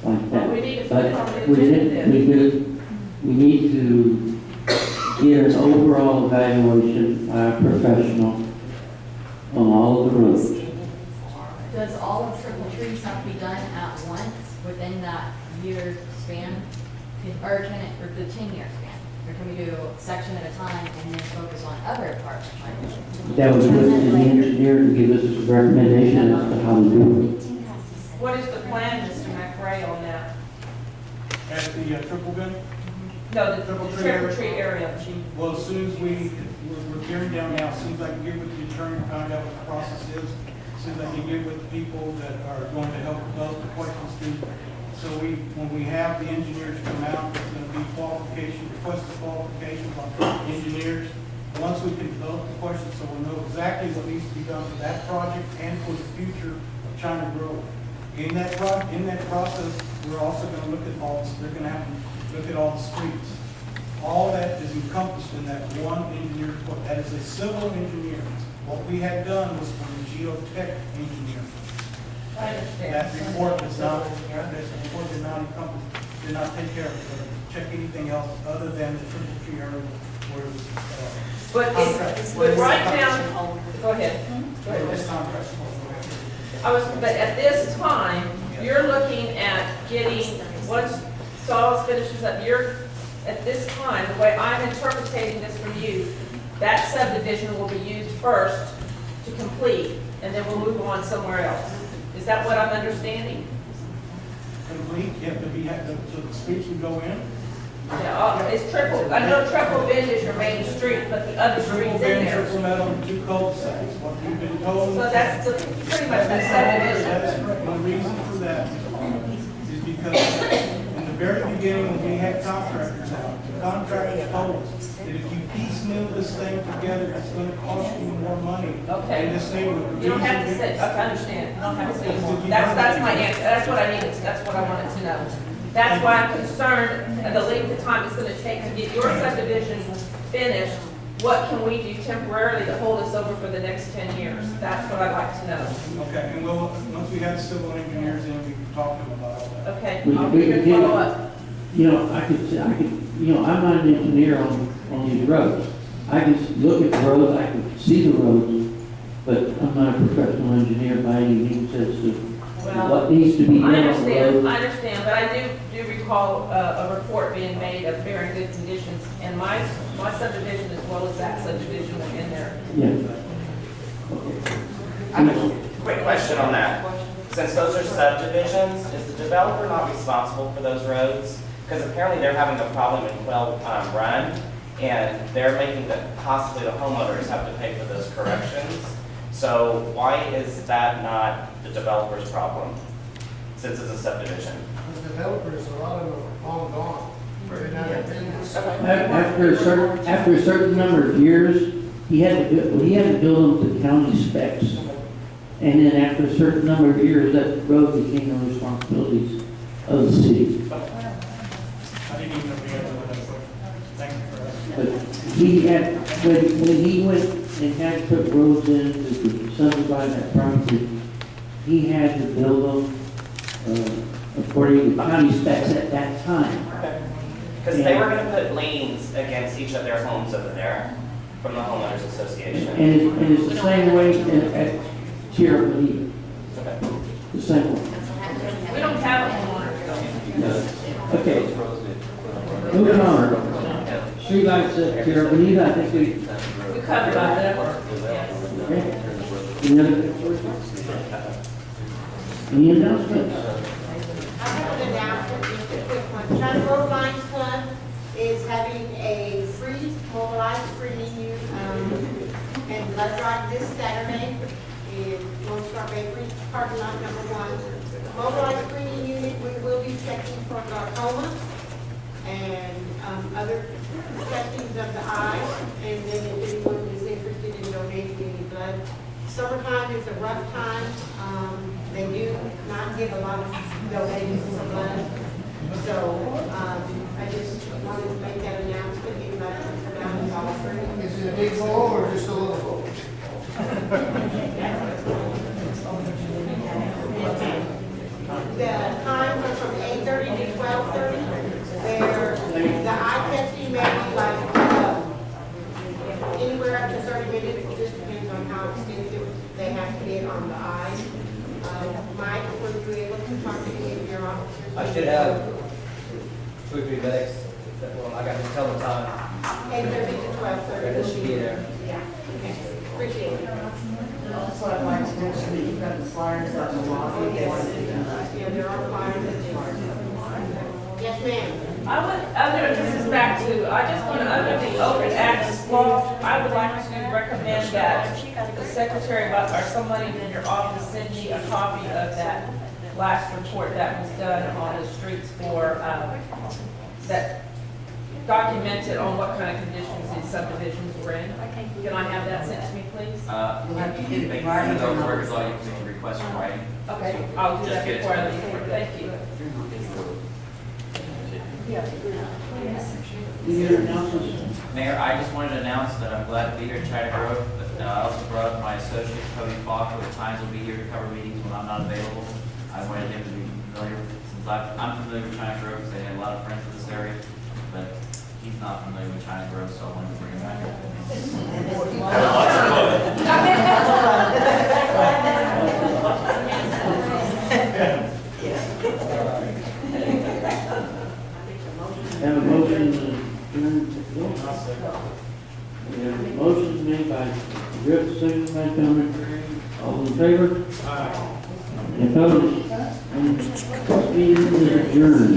like that. We need to put it on But the agenda. we need to get an overall evaluation by a professional on all of the roads. Does all of Triple Trees have to be done at once within that year span? Or can it, or the 10-year span? Or can we do a section at a time and then focus on other parts? That would be up to the engineer to give us a recommendation as to how to do it. What is the plan, Mr. McRae, on that? At the triple bin, No, the Triple Tree Triple area. Tree area. well, as soon as we're gearing down now, as soon as I can get with the attorney and find out what the process is, as soon as I can get with the people that are going to help develop the questions through. So when we have the engineers come out, there's going to be qualification, request of qualifications on engineers. Once we can develop the questions, so we'll know exactly what needs to be done for that project and for the future of China Grove. In that process, we're also going to look at all, they're going to have to look at all the streets. All that is encompassed in that one engineer report. That is a civil engineer. What we had done was from the geotech engineer. I understand. That report does not, that report did not encompass, did not take care of it, check anything else other than the Triple Tree area where it was, But right now, go ahead. Go where it ahead. was contract. But at this time, you're looking at getting, once Saws finishes up, at this time, the way I'm interpreting this from you, that subdivision will be used first to complete, and then we'll move on somewhere else. Is that what I'm understanding? Complete, you have to be, so the streets would go in. Yeah, it's Triple, I know Triple Bend is your main street, but the other Triple streets in Bend, there. Triple Meadow, and two cul-de-sacs. What we've been told. So that's pretty much that subdivision. That's the reason for that is because in the very beginning, when we had contractors out, the contractors told us that if you piecemeal this thing together, it's gonna cost you more money. Okay. In this neighborhood. You don't have to say, okay, I understand, you don't have to say more. That's my answer, that's what I needed, that's what I wanted to know. That's why I'm concerned at the length of time it's gonna take to get your subdivision finished. What can we do temporarily to hold us over for the next 10 years? That's what I'd like to know. Okay, and we'll, once we have civil engineers in, we can talk to them about all that. Okay, We- I'll we give could you a get- follow up. You know, I'm not an engineer on these roads. I can look at roads, I can see the roads, but I'm not a professional engineer by any means as to what needs to be done I on the understand, road. I understand, but I do recall a report being made of very good conditions, and my subdivision as well as that subdivision were in there. Yeah. I have a quick question on that. Since those are subdivisions, is the developer not responsible for those roads? Because apparently they're having a problem in Quail Run, and they're making that possibly the homeowners have to pay for those corrections. So why is that not the developer's problem, since it's a subdivision? The developers, a lot of them are long gone. They're not in business. After a certain number of years, he had to build them to county specs. And then after a certain number of years, that road became the responsibilities of the city. I didn't even know the answer to that question. Thank you for asking. But he had, when he went and had to put roads in to subdivide that property, he had to build them, according to county specs at that time. Because they were gonna put liens against each of their homes over there from the homeowners association. And it's the same way at Tierra Bonita, Okay. the same way. We don't have a homeowner. Okay. Moving on. Streetlights at Tierra Bonita, I think We covered that. okay. Any other? Any announcements? I have an announcement, just a quick one. China Grove Lions Club is having a free mobilized screening and blood drive this Saturday in Lone Star Bakery, parking lot number 1. Mobilized screening unit, we will be checking for glaucoma and other testings of the eyes, and then if anyone is interested in donating any blood. Summertime is a rough time. They do not give a lot of donations for blood. So, I just wanted to make that announcement. Anybody can come out and follow through. Is it a big bowl or just a little bowl? The times are from 8 to 12:30, where the eye testing may be like, anywhere up to 30 minutes, it just depends on how extensive they have to get on the eye. Mike, were you able to talk to any of your officers? I should have 2 or 3 bags. Well, I got to tell the time. 8:30 to 12:30. This should be there. Yeah, okay, appreciate it. Also, I'd like to mention that you've got the flyers out in the lobby. Oh, yes, yeah, there are flyers and things. Yes, ma'am. I would, this is back to, I just want to, under the open access law, I would like to recommend that the secretary or somebody in your office send me a copy of that last report that was done on the streets for, that documented on what kind of conditions these subdivisions were in. Can I have that sent to me, please? You'll have to get it Make right. those records, all you can make a request in writing. Okay, I'll do Just that get it before I to me. leave. Thank you. Any other announcements? Mayor, I just wanted to announce that I'm glad to be here in China Grove, but I also brought up my associate Cody Falk, who at times will be here to cover meetings when I'm not available. I wanted him to be familiar, since I'm familiar with China Grove, because I had a lot of friends in this area, but he's not familiar with China Grove, so I wanted to bring him back here. Have a motion to adjourn. We have a motion made by Rick, seconded by Tony. All in favor? Any opposed? Meeting is adjourned.